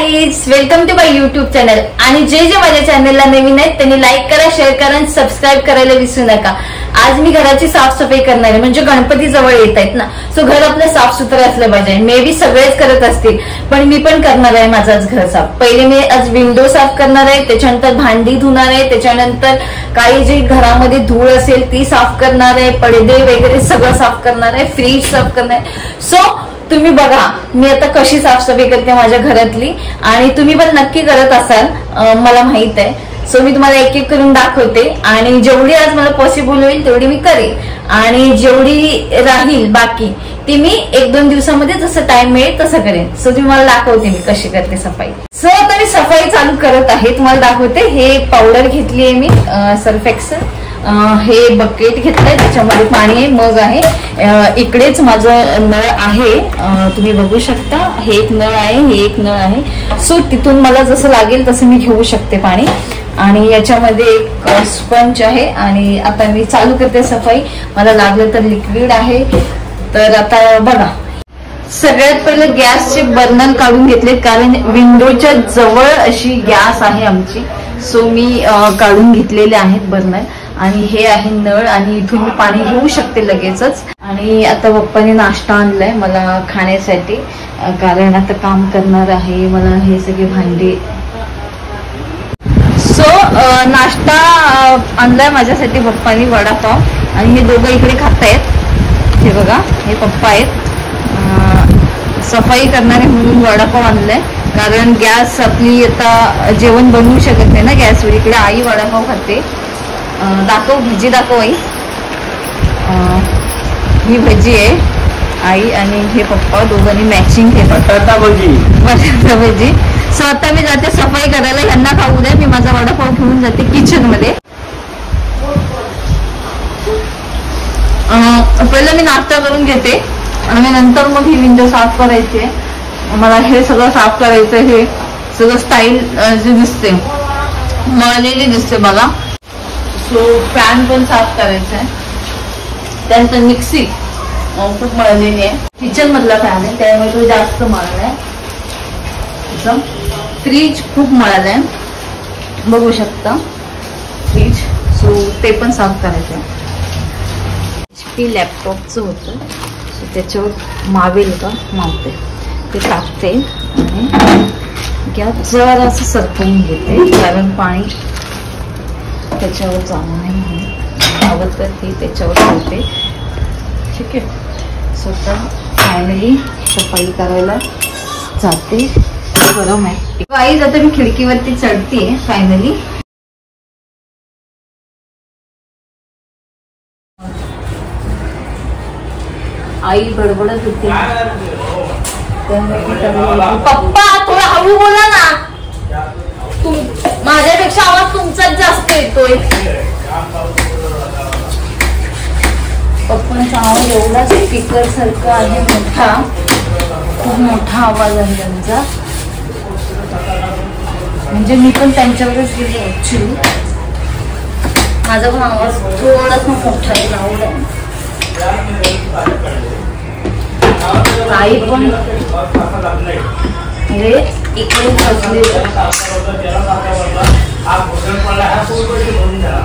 Guys, welcome to my YouTube channel. आणि जे माझ्या चॅनलला नवीन आहेत त्यांनी लाईक करा, शेअर करा आणि सबस्क्राईब करायला विसरू नका। आज मी घराची साफसफाई करणार आहे, म्हणजे गणपती जवळ येत आहेत ना, सो घर आपलं साफसुथरं असलं पाहिजे। मे बी सगळेच करत असतील, पण मी पण करणार आहे माझाच घर साफ। पहिले मी आज विंडो साफ करणार आहे, त्याच्यानंतर भांडी धुणार आहे, त्याच्यानंतर काही जी घरामध्ये धूळ असेल ती साफ करणार आहे, पडदे वगैरे सगळं साफ करणार आहे, फ्रीज साफ करणार आहे। सो तुम्ही बघा मी आता कशी साफसफाई करते माझ्या घरातली, आणि तुम्ही पण नक्की करत असाल मला माहित आहे। सो मी तुम्हाला एक एक करून दाखवते, आणि जेवढी आज मला पॉसिबल होईल तेवढी मी करेन, आणि जेवढी राहील बाकी ती मी 1-2 दिवसामध्ये जसं टाइम मिळेल तसं करेन। सो तुम्हाला दाखवते मी कशी करते सफाई। सो आता मी सफाई चालू करत आहे, तुम्हाला दाखवते। हे पावडर घेतली आहे मी सर्फ एक्सेल, हे बकेट घेतलंय, त्याच्यामध्ये पाणी आहे, मग आहे, इकडेच माझं नळ आहे, तुम्ही बघू शकता। हे एक नळ आहे, हे एक नळ आहे, सो तिथून मला जसं लागेल तसं मी घेऊ शकते पाणी। आणि याच्यामध्ये एक स्पंज आहे, आणि आता मी चालू करते सफाई। मला लागलं तर लिक्विड आहे। तर आता बघा, सगळ्यात पहिले गॅसचे बर्नर काढून घेतलेत, कारण विंडोच्या जवळ अशी गॅस आहे आमची, सो मी काढून घेतलेले आहेत बर्नर। आणि हे आहे नळ, आणि इथून मी पाणी घेऊ शकते लगेचच। आणि आता पप्पाने नाश्ता आणलाय मला खाण्यासाठी, कारण आता काम करणार आहे मला हे सगळे भांडे। सो नाश्ता आणलाय माझ्यासाठी पप्पानी, वडापाव, आणि हे दोघं इकडे खातायत। हे बघा, हे पप्पा आहेत, सफाई करणारे म्हणून वडापाव आणलाय, कारण गॅस आपली आता जेवण बनवू शकत नाही ना गॅसवर। इकडे आई वडापाव खाते। दाखव, भजी दाखव आई। ही भजी आहे आई, आणि हे पप्पा दोघांनी मॅचिंग केलं, बटाटा भजी। सो आता मी जाते सफाई करायला, यांना खाऊ द्या, मी माझा वडापाव घेऊन जाते किचन मध्ये। पहिलं मी नाश्ता करून घेते, आणि नंतर मग ही विंडो साफ करायची आहे मला। हे सगळं साफ करायचं, हे सगळं स्टाईल जे दिसते मळलेली दिसते बघा। सो फॅन पण साफ करायचा आहे, त्यानंतर मिक्सी खूप मळलेली आहे, किचन मधला फॅन आहे त्यामुळे तो जास्त मळलाय। फ्रीज खूप मळालाय, बघू शकता फ्रीज, सो ते पण साफ करायचं आहे। HP लॅपटॉपचं होतं, सो त्याच्यावर मावेल का मावते ते टाकते, आणि गॅस जरा असं सरकवून घेते, कारण पाणी त्याच्यावर जाणं नाही म्हणून आवडत तर ते त्याच्यावर ठेवते, ठीक आहे। स्वतः फायनली सफाई करायला जाते। गरम आहे आई, जाते मी खिडकीवरती चढते फायनली। आई बडबडत होती, पप्पा थोडा हळू बोला ना, माझ्यापेक्षा आवाज तुमचाच जास्त येतोय। पप्पांचा आवाज एवढा स्पीकर सारखं आहे, मोठा, खूप मोठा आवाज आहे त्यांचा, म्हणजे मी पण त्यांच्यावरच गेले ऍक्च्युली। माझा पण आवाज थोडासा मोठा आहे, लाऊड आहे। आई पण इकडे बसले,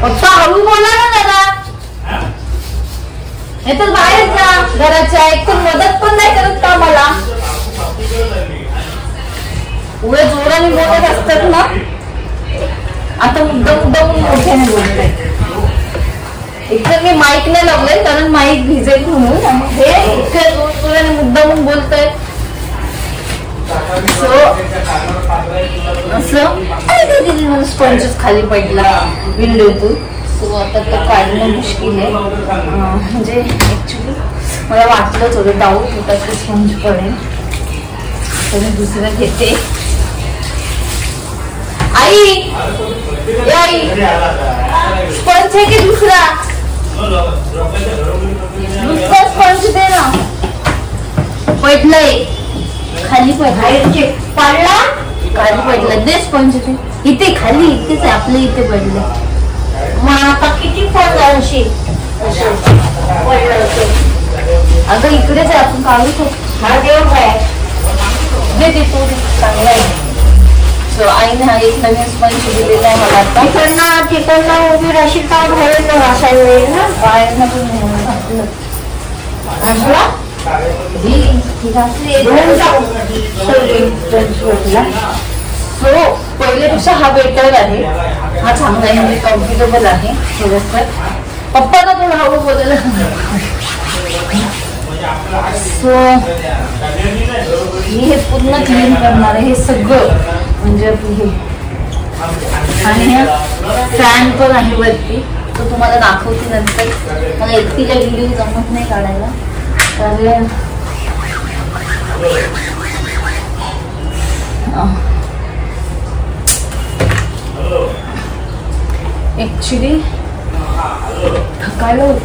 पप्पा हळू बोला ना जरा, नाही तर बाहेर जा घराच्या, एक तर मदत पण नाही करत का मला, पुढे जोराने बोलत असतात ना, आता मुद्दाम मोठ्याने बोलताय। एकतर मी माईक नाही लावलंय, कारण माईक भिजेल म्हणून, आणि हे इतक्या जोराने मुद्दाम बोलताय। सो असं स्पंजच खाली पडला विंडोतून, सो आता तो काढणं मुश्किल आहे, म्हणजे ऍक्च्युली मला वाटलंच होतं, डाऊट होता की स्पंज पडेल, तर मी दुसरं घेते। आई स्पंज आहे की दुसरा स्पंज दे ना, पडलंय खाली, पडला खाली पडला, दे स्पंज दे, इथे खाली, इथेच आहे आपल्या, इथे पडलं। मग आता किती पडलं अशी अगं, इकडेच आहे, आपण काढू शकतो। दे तो चांगला आहे। आईने हा एक नवीन स्पंज दिलेला आहे मला आता. तिकडनं उभी राशील का बाहेर न घासायला येईल ना. बाहेर पण घातलं हो. पहिल्यापेक्षा हा बेटर आहे, हा चांगला आहे, म्हणजे कम्फर्टेबल आहे थोडस. पप्पाला पण हवं बोलायला. सो मी हे पूर्ण क्लीन करणार आहे, हे सगळं म्हणजे हे. आणि फॅन पण आहे वरती, तो तुम्हाला दाखवते नंतर. मला एकटीला व्हिडिओ जमत नाही काढायला, तर ऍक्च्युली थकायला होत.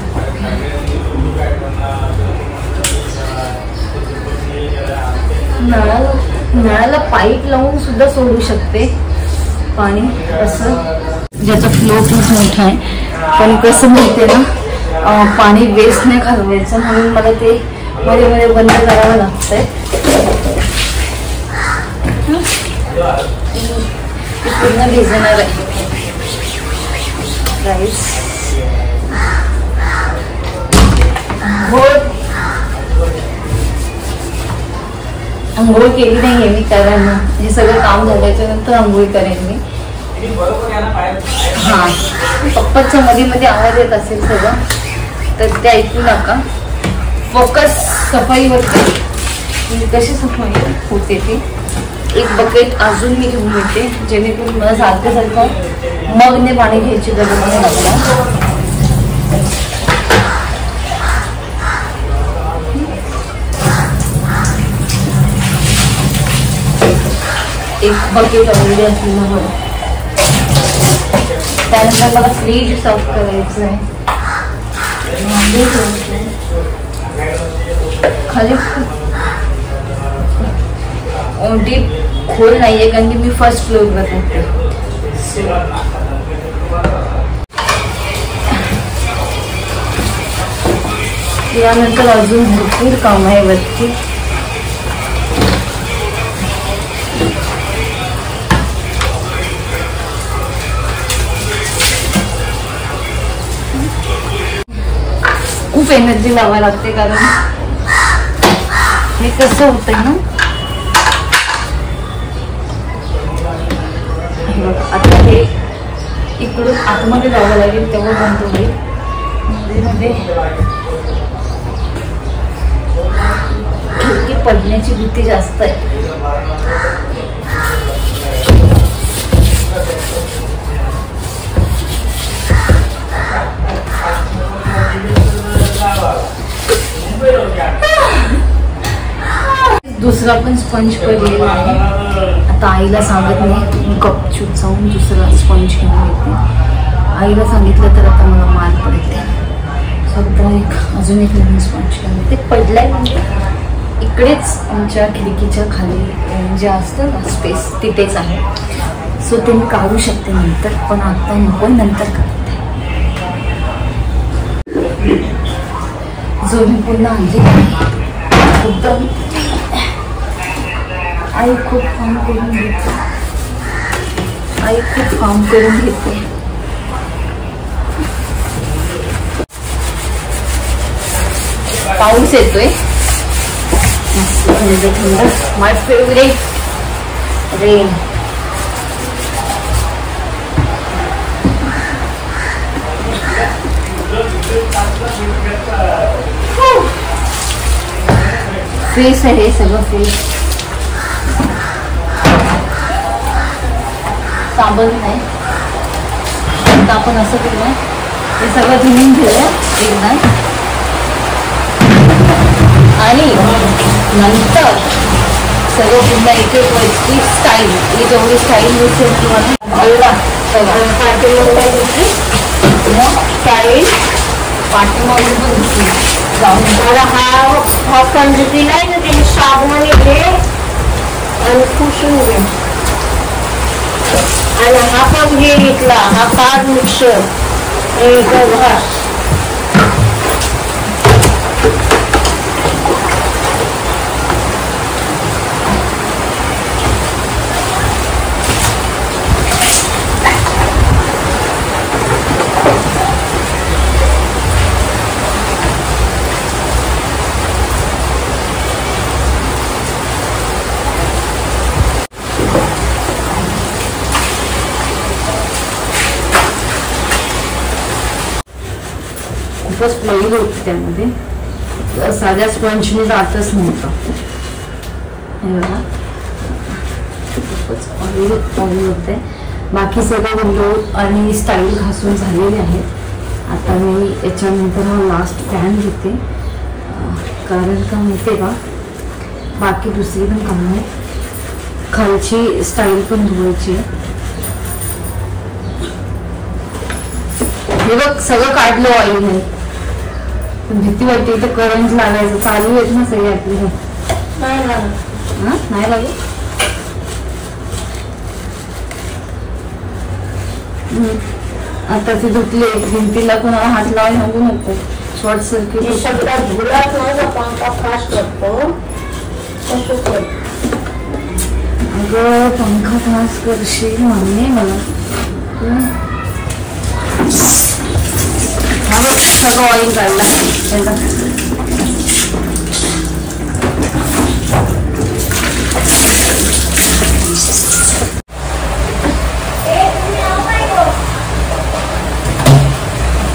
नळाला पाईप लावून सुद्धा सोडू शकते पाणी, असं ज्याचा फ्लो खूप मोठा आहे. पण कसं माहितीये ना, पाणी वेस्ट नाही घालवायचं, म्हणून मला ते मध्ये मध्ये बंद करावं लागतंय. पूर्ण भिजणार आहे राईस. आंघोळ केली नाहीये मी, कारण हे सगळं काम झाल्याच्या नंतर आंघोळ करेन मी. हा, पप्पाच्या मध्ये मध्ये आवाज येत असेल सगळं, तर ते ऐकू नका. फोकस सफाईवरती, कशी सफाई होते ती. एक बकेट अजून मी घेऊन येते, जेणेकरून मला सारखं सारखं मगने पाणी घ्यायची गरज नाही लागणार. एक बकेट ऑलरेडी असल्यामुळे. त्यानंतर मला फ्रीज साफ करायचं आहे. खाली डीप खोल नाहीये, कारण की मी फर्स्ट फ्लोअरवर राहते. यानंतर अजून भरपूर काम आहे वरती. खूप एनर्जी लावावी लागते, कारण हे कसं होतंय ना. आता हे इकडून आतमध्ये जावं लागेल, तेव्हा बंद होईल. मध्ये खिडकी पडण्याची भीती जास्त आहे. दुसरा पण स्पंज पडलेला आहे. आता आईला सांगत नाही, गपचूप जाऊन दुसरा स्पंज घेऊन येते. आईला सांगितलं तर आता मला मार पडते. सध्या अजून एक नवीन स्पंज घेऊन येते. पडलाय म्हणजे इकडेच आमच्या खिडकीच्या खाली जे असतं ना स्पेस, तिथेच आहे. सो ते मी काढू शकते नंतर, पण आता नको, नंतर काढते. जो मी पुन्हा आणली एकदम. आई खूप काम करून घेते, आई खूप काम करून घेते. पाऊस येतोय मस्त थंड थंड. माय फेवरेट रेन. फ्रेश आहे सगळं, फ्रेश. साबण नाही, आता आपण असं केलं, हे सगळं धुवून घेऊया एकदा. आणि नंतर सगळं पुन्हा एक एक वरची स्टाईल, ही जेवढी स्टाईल दिसेल तुम्हाला स्टाईल पाठीमागून पण दिसली जाऊन. हा कंजती नाही ना, ते साबण घे आणि पुसून घे. आणि हा पण घे घेतला, हा पाच मिक्सर घास. खूपच ऑइल होते त्यामध्ये, साध्या स्पंजने जातच नव्हतं. हे बघा खूपच ऑइल होते. बाकी सगळे विंडो आणि स्टाईल घासून झालेले आहेत. आता मी याच्यानंतर हा लास्ट पॅन घेते, कारण का माहिती का बाकी दुसरी पण कामं आहे, खालची स्टाईल पण धुवायची आहे. हे बघ सगळं काढलं ऑइल आहे, पण भीती वाटते इथं करंट लागायचं चालू येत ना सगळे आपली. नाही लागत. नाही लागत. आता ते धुतले, भिंतीला कोणाला हात लावायला सांगू नको, शॉर्ट सर्किट. सगळ्यात धुळात माझा पंखा फास्ट करतो. अगं पंखा फास्ट करशील म्हणणे मला. हा बघ सगळं ऑइल काढला त्याचा.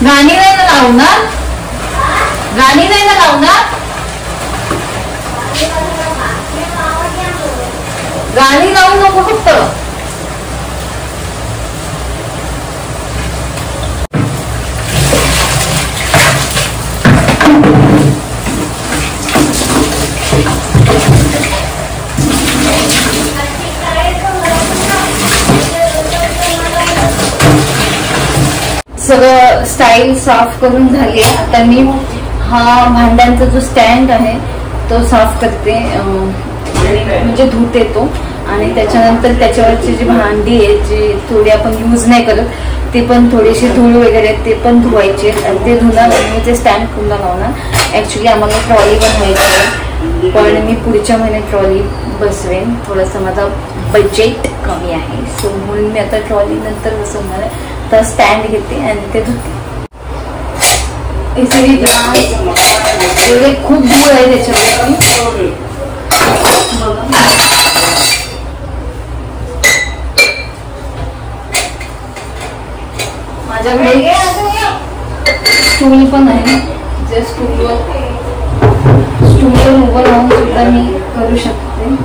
गाणी नाही ना लावणार, गाणी नाही ना लावणार, गाणी लावू नको फक्त. सगळं स्टाईल साफ करून झाली. आता मी हा भांड्यांचा जो स्टँड आहे तो साफ करते, म्हणजे धुते तो, आणि त्याच्यानंतर त्याच्यावरची जी भांडी आहे जी थोडी आपण यूज नाही करत ते पण थोडीशी धूळ वगैरे ते पण धुवायचे, आणि ते धुणार मी ते स्टँड पुन्हा लावणार. ऍक्च्युली आम्हाला ट्रॉली बनवायची आहे, पण मी पुढच्या महिन्यात ट्रॉली बसवेन. थोडासा माझा बजेट कमी आहे, सो म्हणून मी आता ट्रॉली नंतर बसवणार आहे. तर स्टँड घेते आणि ते धुते. खूप धूळ आहे त्याच्यावरती. माझ्याकडे स्टूल पण आहे, जे स्टूलवर उभं राहून सुद्धा मी करू शकते.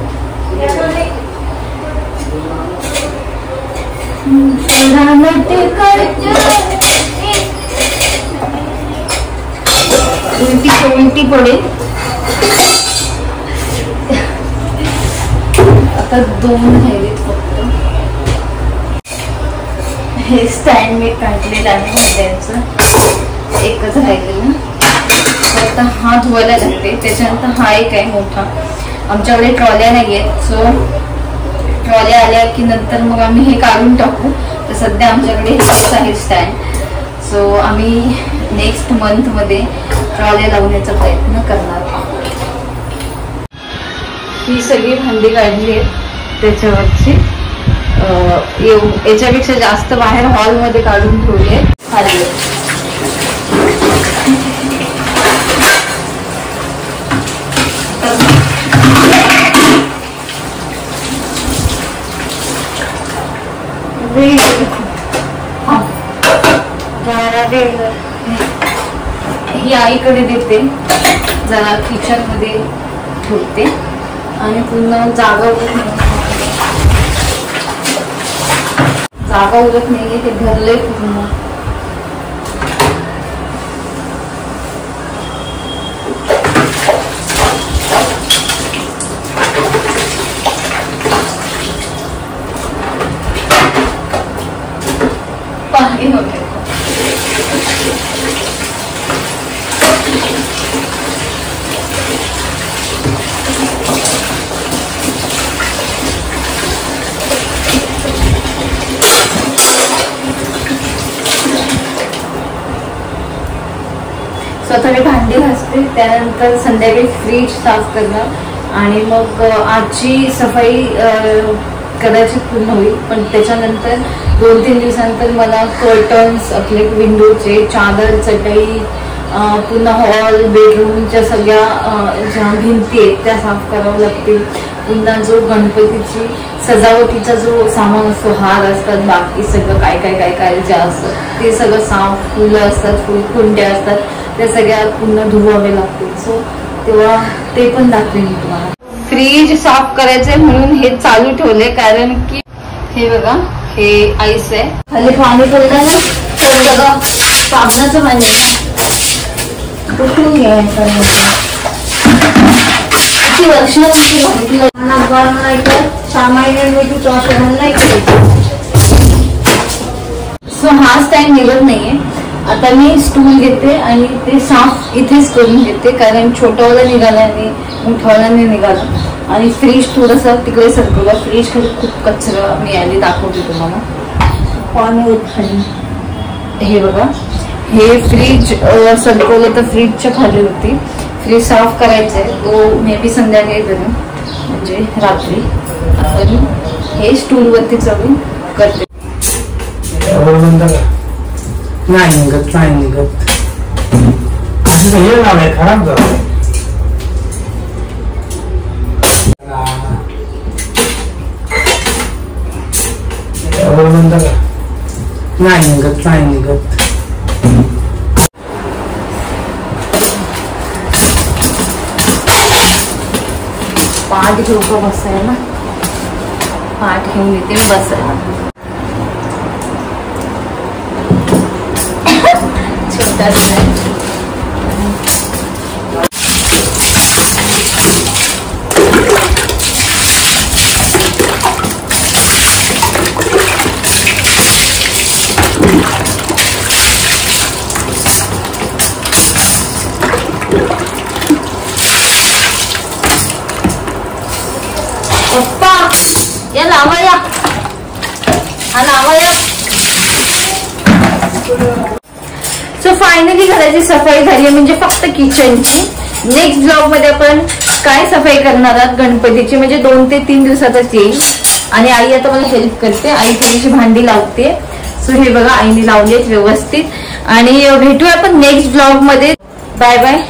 उलटी पडेल. आता 2 राहिलेत फक्त. हे स्टँड मी काढलेलं आहे भांड्यांचं, एकच राहिलेलं. आता हा धुवायला लागते. त्याच्यानंतर हा एक आहे मोठा. आमच्याकडे ट्रॉल्या नाही आहेत, सो ट्रॉल्या आल्या की नंतर मग आम्ही हे काढून टाकू. तर सध्या आमच्याकडे हेच आहे स्टँड. सो आम्ही नेक्स्ट मंथ मध्ये ट्रॉल्या लावण्याचा प्रयत्न करणार आहोत. ही सगळी भांडी काढली आहेत त्याच्यावरची. याच्यापेक्षा जास्त बाहेर हॉलमध्ये काढून ठेवली आहेत खाली. ही आईकडे देते, जरा किचन मध्ये ठेवते आणि पुन्हा जागा उरत नाहीये, ते भरले पूर्ण. पाणी नव्हते. स्वतः मी भांडी घासते, त्यानंतर संध्याकाळी फ्रीज साफ करणार आणि मग आजची सफाई कदाचित पूर्ण होईल. पण त्याच्यानंतर 2-3 दिवसानंतर मला कर्टन्स, आपले विंडोचे, चादर, चटई, पुन्हा हॉल, बेडरूमच्या सगळ्या ज्या भिंती आहेत त्या साफ कराव्या लागतील. पुन्हा जो गणपतीची सजावटीचा जो सामान असतो, हार असतात, बाकी सगळं काय काय काय काय जे असतं ते सगळं साफ, फुलं असतात, फुलकुंड्या असतात, त्या सगळ्या पुन्हा धुवावे लागतील. सो तेव्हा ते पण दाखवेन मी तुम्हाला. फ्रीज साफ करायचंय म्हणून हे चालू ठेवले, कारण की हे बघा हे आईस आहे. खाली पाणी पडलं ना तर बघा साबणाचं पाणी कुठून घ्यायचं किती वर्ष सो हा स्टँड निघत नाहीये. आता मी स्टूल घेते आणि ते साफ इथेच करून घेते, कारण छोटावाला निघाला आणि मोठावाला नाही निघाला. आणि फ्रीज थोडस तिकडे सरकवलं. फ्रीज खाली खूप कचरा मी आली दाखवते तुम्हाला. पाणी खाली हे बघा हे फ्रीज सरकवलं तर फ्रीजच्या खाली होती. फ्रीज साफ करायचंय, तो मे बी संध्याकाळी करेन, म्हणजे रात्री. आणि हे स्टूल वरती चढून करते. नाही निघत नाही निघत असं हे झालंय, खराब झालंय. नाही निघत नाही निघत पाठ घेऊ बसायला. पाठ घेऊन येते बसायला. पप्पा या लावा, या हा लावा या. सो फायनली घराची सफाई झाली, म्हणजे फक्त किचनची. नेक्स्ट ब्लॉग मध्ये आपण काय सफाई करणार आहात गणपतीची, म्हणजे 2 ते 3 दिवसातच येईल. आणि आई आता मला हेल्प करते, आई थोडीशी भांडी लावते. सो हे बघा आईने लावली आहेत व्यवस्थित. आणि भेटूया आपण नेक्स्ट ब्लॉग मध्ये. Bye bye.